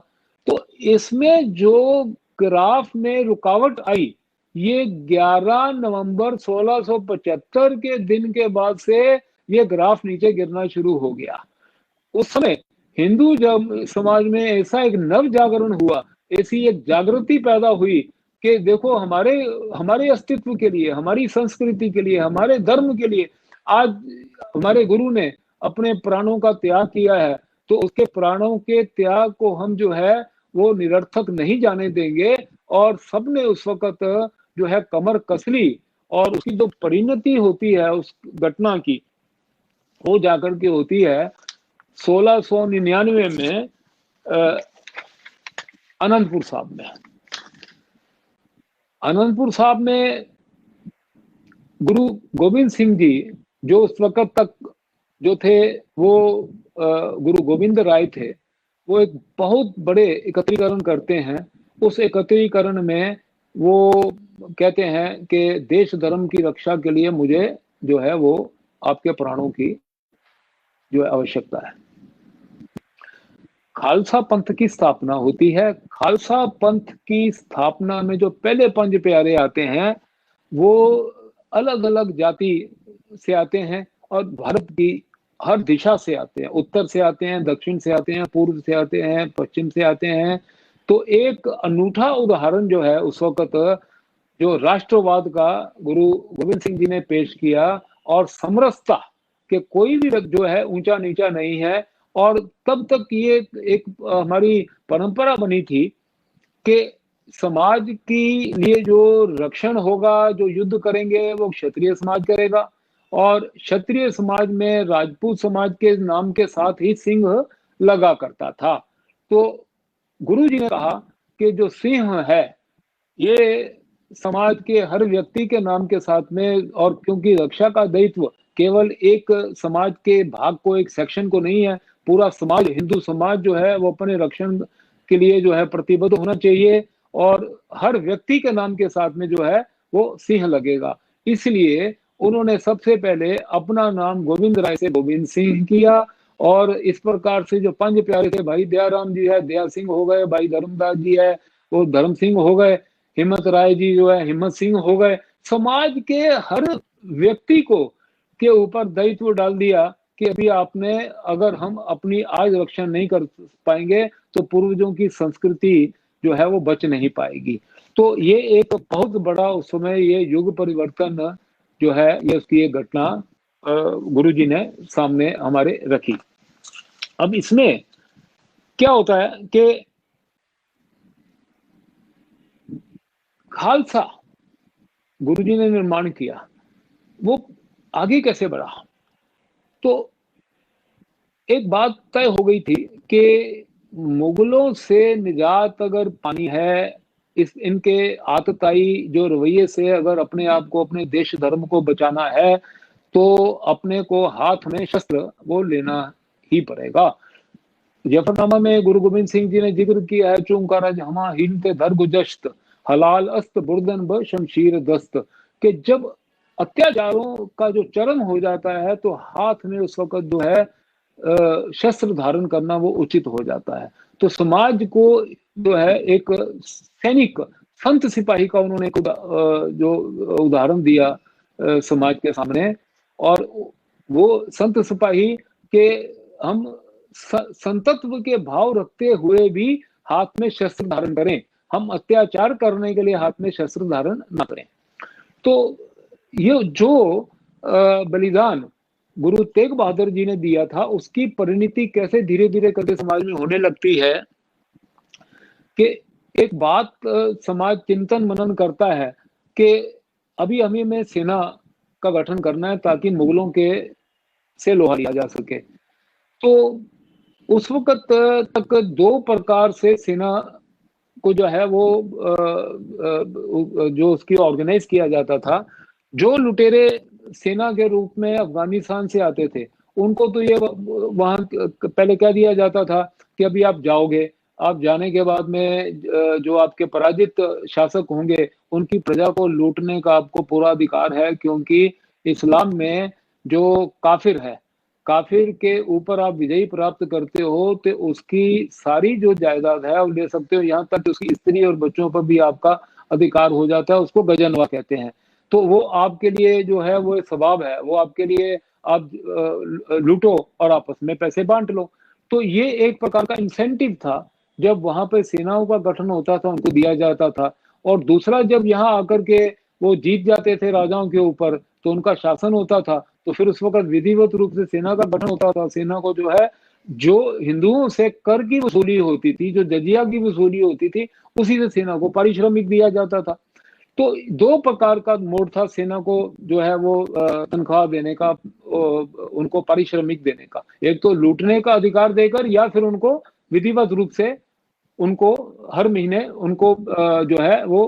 तो इसमें जो ग्राफ में रुकावट आई, ये 11 नवंबर 1675 के दिन के बाद से ये ग्राफ नीचे गिरना शुरू हो गया। उस समय हिंदू समाज में ऐसा एक नव जागरण हुआ, ऐसी एक जागृति पैदा हुई कि देखो, हमारे अस्तित्व के लिए, हमारी संस्कृति के लिए, हमारे धर्म के लिए आज हमारे गुरु ने अपने प्राणों का त्याग किया है, तो उसके प्राणों के त्याग को हम जो है वो निरर्थक नहीं जाने देंगे। और सबने उस वक्त जो है कमर कस ली, और उसकी जो परिणति होती है उस घटना की, वो जाकर के होती है 1699 में अनंतपुर साहब में। अनंतपुर साहब में गुरु गोविंद सिंह जी, जो उस वक्त तक जो थे वो गुरु गोविंद राय थे, वो एक बहुत बड़े एकत्रीकरण करते हैं। उस एकत्रीकरण में वो कहते हैं कि देश धर्म की रक्षा के लिए मुझे जो है वो आपके प्राणों की जो है आवश्यकता है। खालसा पंथ की स्थापना होती है। खालसा पंथ की स्थापना में जो पहले पंज प्यारे आते हैं, वो अलग अलग जाति से आते हैं, और भारत की हर दिशा से आते हैं। उत्तर से आते हैं, दक्षिण से आते हैं, पूर्व से आते हैं, पश्चिम से आते हैं। तो एक अनूठा उदाहरण जो है उस वक्त जो राष्ट्रवाद का गुरु गोविंद सिंह जी ने पेश किया, और समरसता कि कोई भी जो है ऊंचा नीचा नहीं है। और तब तक ये एक हमारी परंपरा बनी थी कि समाज के लिए जो रक्षण होगा, जो युद्ध करेंगे, वो क्षत्रिय समाज करेगा, और क्षत्रिय समाज में राजपूत समाज के नाम के साथ ही सिंह लगा करता था। तो गुरु जी ने कहा कि जो सिंह है, ये समाज के हर व्यक्ति के नाम के साथ में, और क्योंकि रक्षा का दायित्व केवल एक समाज के भाग को, एक सेक्शन को नहीं है, पूरा समाज, हिंदू समाज जो है वो अपने रक्षण के लिए जो है प्रतिबद्ध होना चाहिए, और हर व्यक्ति के नाम के साथ में जो है वो सिंह लगेगा। इसलिए उन्होंने सबसे पहले अपना नाम गोविंद राय से गोविंद सिंह किया, और इस प्रकार से जो पंज प्यारे थे, भाई दयाराम जी है, दया सिंह हो गए, भाई धर्मदास जी है वो धर्म सिंह हो गए, हिम्मत राय जी जो है हिम्मत सिंह हो गए। समाज के हर व्यक्ति को के ऊपर दायित्व डाल दिया कि अभी आपने, अगर हम अपनी आज रक्षा नहीं कर पाएंगे तो पूर्वजों की संस्कृति जो है वो बच नहीं पाएगी। तो ये एक बहुत बड़ा उस समय ये युग परिवर्तन जो है, ये उसकी एक घटना गुरुजी ने सामने हमारे रखी। अब इसमें क्या होता है कि खालसा गुरुजी ने निर्माण किया, वो आगे कैसे बढ़ा? तो एक बात तय हो गई थी कि मुगलों से निजात अगर पानी है, इस इनके आतताई जो रवैये से अगर अपने आप को, अपने देश धर्म को बचाना है, तो अपने को हाथ में शस्त्र वो लेना ही पड़ेगा। जफरनामा में गुरु गोविंद सिंह जी ने जिक्र किया है, चूंकारा जमा हिंद दर गुजश्त हलाल अस्त बुर्दन ब शमशीर दस्त, कि जब अत्याचारों का जो चरम हो जाता है तो हाथ में उस वक्त जो है शस्त्र धारण करना वो उचित हो जाता है। तो समाज को जो है एक सैनिक, संत सिपाही का उन्होंने एक जो उदाहरण दिया समाज के सामने, और वो संत सिपाही के हम संतत्व के भाव रखते हुए भी हाथ में शस्त्र धारण करें, हम अत्याचार करने के लिए हाथ में शस्त्र धारण न करें। तो ये जो बलिदान गुरु तेग बहादुर जी ने दिया था, उसकी परिणति कैसे धीरे धीरे करके समाज में होने लगती है कि एक बात समाज चिंतन मनन करता है कि अभी हमें सेना का गठन करना है ताकि मुगलों के से लोहा लिया जा सके। तो उस वक्त तक दो प्रकार से सेना को जो है वो जो उसकी ऑर्गेनाइज किया जाता था। जो लुटेरे सेना के रूप में अफगानिस्तान से आते थे, उनको तो ये वहां पहले कह दिया जाता था कि अभी आप जाओगे, आप जाने के बाद में जो आपके पराजित शासक होंगे उनकी प्रजा को लूटने का आपको पूरा अधिकार है, क्योंकि इस्लाम में जो काफिर है, काफिर के ऊपर आप विजयी प्राप्त करते हो तो उसकी सारी जो जायदाद है वो ले सकते हो, यहाँ तक उसकी स्त्री और बच्चों पर भी आपका अधिकार हो जाता है। उसको गजनवा कहते हैं। तो वो आपके लिए जो है वो सवाब है, वो आपके लिए आप लूटो और आपस में पैसे बांट लो। तो ये एक प्रकार का इंसेंटिव था, जब वहां पर सेनाओं का गठन होता था उनको दिया जाता था। और दूसरा, जब यहाँ आकर के वो जीत जाते थे राजाओं के ऊपर तो उनका शासन होता था, तो फिर उस वक्त विधिवत रूप से सेना का गठन होता था। सेना को जो है, जो हिंदुओं से कर की वसूली होती थी, जो जजिया की वसूली होती थी, उसी से सेना को पारिश्रमिक दिया जाता था। तो दो प्रकार का मोड था सेना को जो है वो तनख्वाह देने का, उनको पारिश्रमिक देने का। एक तो लूटने का अधिकार देकर, या फिर उनको विधिवत रूप से उनको हर महीने उनको जो है वो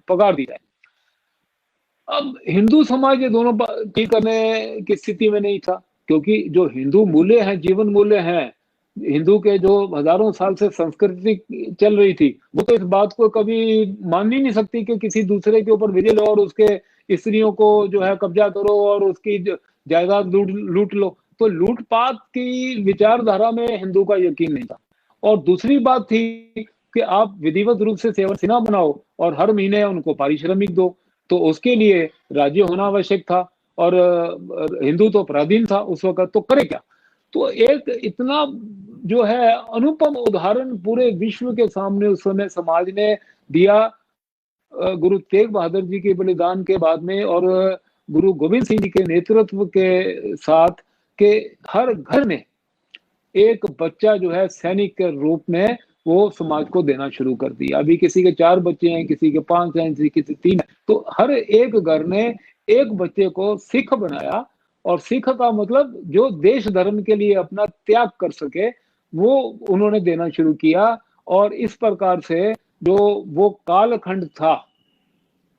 पगार दी जाए। अब हिंदू समाज ये दोनों ठीक करने की स्थिति में नहीं था, क्योंकि जो हिंदू मूल्य हैं, जीवन मूल्य हैं, हिंदू के जो हजारों साल से संस्कृति चल रही थी, वो तो इस बात को कभी मान ही नहीं सकती कि किसी दूसरे के ऊपर विजय लो और उसके स्त्रियों को जो है कब्जा करो और उसकी जायदाद लूट लो। तो लूटपाट की विचारधारा में हिंदू का यकीन नहीं था। और दूसरी बात थी कि आप विधिवत रूप से सेना बनाओ और हर महीने उनको पारिश्रमिक दो, तो उसके लिए राज्य होना आवश्यक था। और हिंदू तो पराधीन था उस वक्त, तो करे क्या? तो एक इतना जो है अनुपम उदाहरण पूरे विश्व के सामने उस समय समाज ने दिया गुरु तेग बहादुर जी के बलिदान के बाद में, और गुरु गोविंद सिंह जी के नेतृत्व के साथ, के हर घर में एक बच्चा जो है सैनिक के रूप में वो समाज को देना शुरू कर दिया। अभी किसी के 4 बच्चे हैं, किसी के 5 हैं, किसी के 3 हैं। तो हर एक घर ने एक बच्चे को सिख बनाया, और सिख का मतलब जो देश धर्म के लिए अपना त्याग कर सके, वो उन्होंने देना शुरू किया। और इस प्रकार से जो वो कालखंड था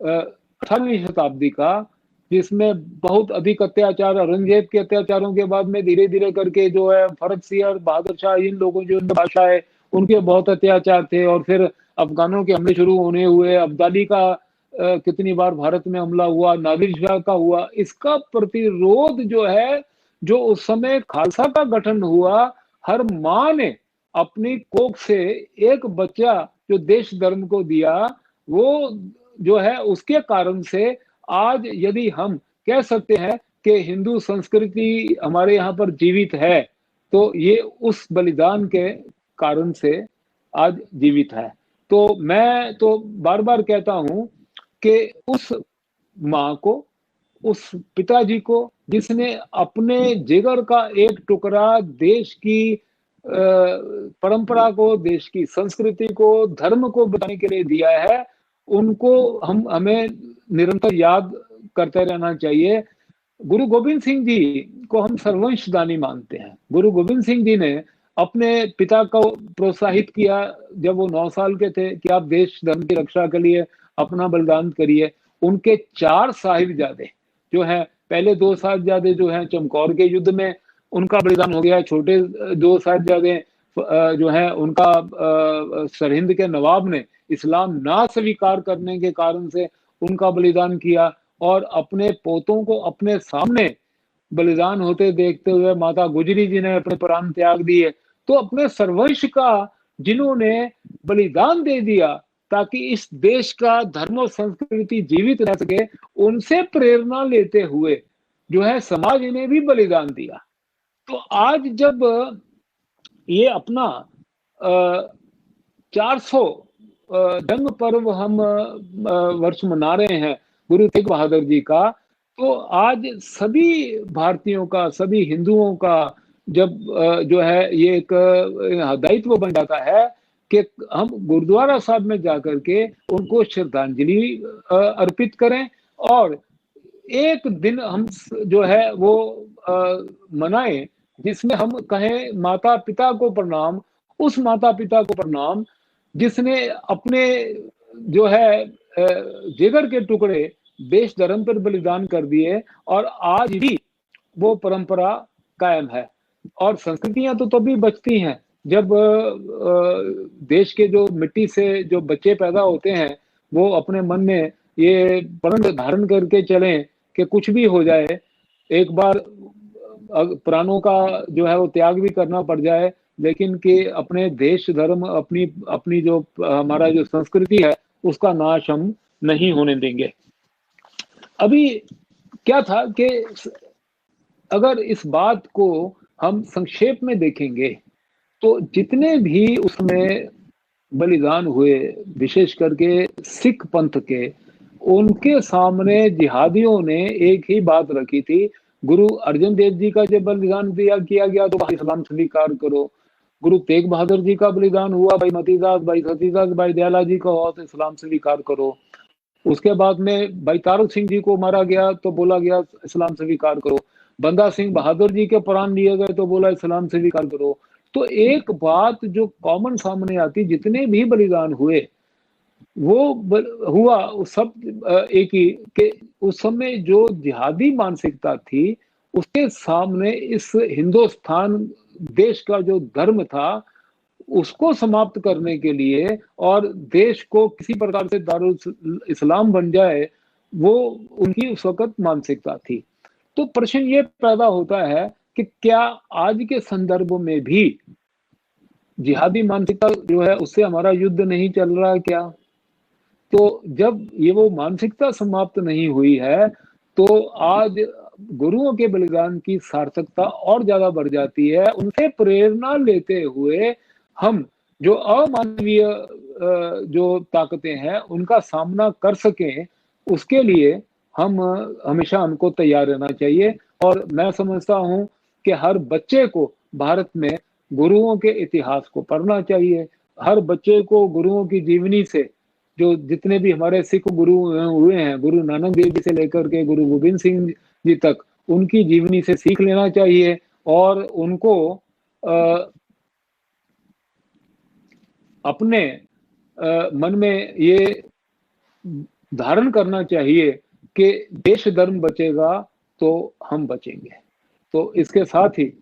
18वीं शताब्दी का, जिसमें बहुत अधिक अत्याचार, औरंगजेब के अत्याचारों के बाद में धीरे धीरे करके जो है फर्रुख सिंह, बहादुर शाह, इन लोगों जो बादशाह है उनके बहुत अत्याचार थे। और फिर अफगानों के हमले शुरू होने हुए, अब्दाली का कितनी बार भारत में हमला हुआ, नादिर शाह का हुआ। इसका प्रतिरोध जो है, जो उस समय खालसा का गठन हुआ, हर माँ ने अपनी कोख से एक बच्चा जो देश धर्म को दिया, वो जो है उसके कारण से आज यदि हम कह सकते हैं कि हिंदू संस्कृति हमारे यहाँ पर जीवित है, तो ये उस बलिदान के कारण से आज जीवित है। तो मैं तो बार बार कहता हूं कि उस माँ को, उस पिताजी को जिसने अपने जिगर का एक टुकड़ा देश की परंपरा को, देश की संस्कृति को, धर्म को बताने के लिए दिया है, उनको हमें निरंतर याद करते रहना चाहिए। गुरु गोविंद सिंह जी को हम सर्वंशदानी मानते हैं। गुरु गोविंद सिंह जी ने अपने पिता को प्रोत्साहित किया जब वो 9 साल के थे कि आप देश धर्म की रक्षा के लिए अपना बलिदान करिए। उनके 4 साहिबजादे जो हैं, पहले 2 साहिबजादे जो हैं चमकौर के युद्ध में उनका बलिदान हो गया, छोटे 2 साहिबजादे जो हैं उनका सरहिंद के नवाब ने इस्लाम ना स्वीकार करने के कारण से उनका बलिदान किया, और अपने पोतों को अपने सामने बलिदान होते देखते हुए माता गुजरी जी ने अपने प्राण त्याग दिए। तो अपने सर्वंश का जिन्होंने बलिदान दे दिया ताकि इस देश का धर्म और संस्कृति जीवित रह सके, उनसे प्रेरणा लेते हुए जो है समाज ने भी बलिदान दिया। तो आज जब ये अपना 400 जन्म पर्व हम वर्ष मना रहे हैं गुरु तेग बहादुर जी का, तो आज सभी भारतीयों का, सभी हिंदुओं का जब जो है ये एक दायित्व बन जाता है कि हम गुरुद्वारा साहब में जाकर के उनको श्रद्धांजलि अर्पित करें, और एक दिन हम जो है वो मनाएं जिसमें हम कहें माता पिता को प्रणाम, उस माता पिता को प्रणाम जिसने अपने जो है जिगर के टुकड़े देश धर्म पर बलिदान कर दिए, और आज भी वो परंपरा कायम है। और संस्कृतियां तो तभी बचती हैं जब देश के जो मिट्टी से जो बच्चे पैदा होते हैं वो अपने मन में ये प्रण धारण करके चलें कि कुछ भी हो जाए, एक बार प्राणों का जो है वो त्याग भी करना पड़ जाए, लेकिन कि अपने देश धर्म, अपनी अपनी जो हमारा जो संस्कृति है उसका नाश हम नहीं होने देंगे। अभी क्या था कि अगर इस बात को हम संक्षेप में देखेंगे तो जितने भी उसमें बलिदान हुए, विशेष करके सिख पंथ के, उनके सामने जिहादियों ने एक ही बात रखी थी। गुरु अर्जन देव जी का जब बलिदान दिया किया गया तो भाई इस्लाम स्वीकार करो। गुरु तेग बहादुर जी का बलिदान हुआ, भाई मतीदास, भाई सतीदास, भाई दयाला जी का हुआ तो इस्लाम स्वीकार करो। उसके बाद में भाई तारुक सिंह जी को मारा गया तो बोला गया इस्लाम स्वीकार करो। बंदा सिंह बहादुर जी के प्राण लिए गए तो बोला इस्लाम स्वीकार करो। तो एक बात जो कॉमन सामने आती, जितने भी बलिदान हुए वो हुआ सब एक ही कि उस समय जो जिहादी मानसिकता थी उसके सामने इस हिंदुस्तान देश का जो धर्म था उसको समाप्त करने के लिए और देश को किसी प्रकार से दारुल इस्लाम बन जाए, वो उनकी उस वक्त मानसिकता थी। तो प्रश्न ये पैदा होता है कि क्या आज के संदर्भ में भी जिहादी मानसिकता जो है उससे हमारा युद्ध नहीं चल रहा है क्या? तो जब ये वो मानसिकता समाप्त नहीं हुई है तो आज गुरुओं के बलिदान की सार्थकता और ज्यादा बढ़ जाती है। उनसे प्रेरणा लेते हुए हम जो अमानवीय जो ताकतें हैं उनका सामना कर सकें, उसके लिए हम हमेशा हमको तैयार रहना चाहिए। और मैं समझता हूं कि हर बच्चे को भारत में गुरुओं के इतिहास को पढ़ना चाहिए। हर बच्चे को गुरुओं की जीवनी से, जो जितने भी हमारे सिख गुरु हुए हैं, गुरु नानक देव जी से लेकर के गुरु गोविंद सिंह जी तक, उनकी जीवनी से सीख लेना चाहिए और उनको अपने मन में ये धारण करना चाहिए कि देश धर्म बचेगा तो हम बचेंगे। तो इसके साथ ही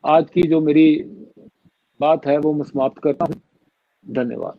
आज की जो मेरी बात है वो मैं समाप्त करता हूँ। धन्यवाद।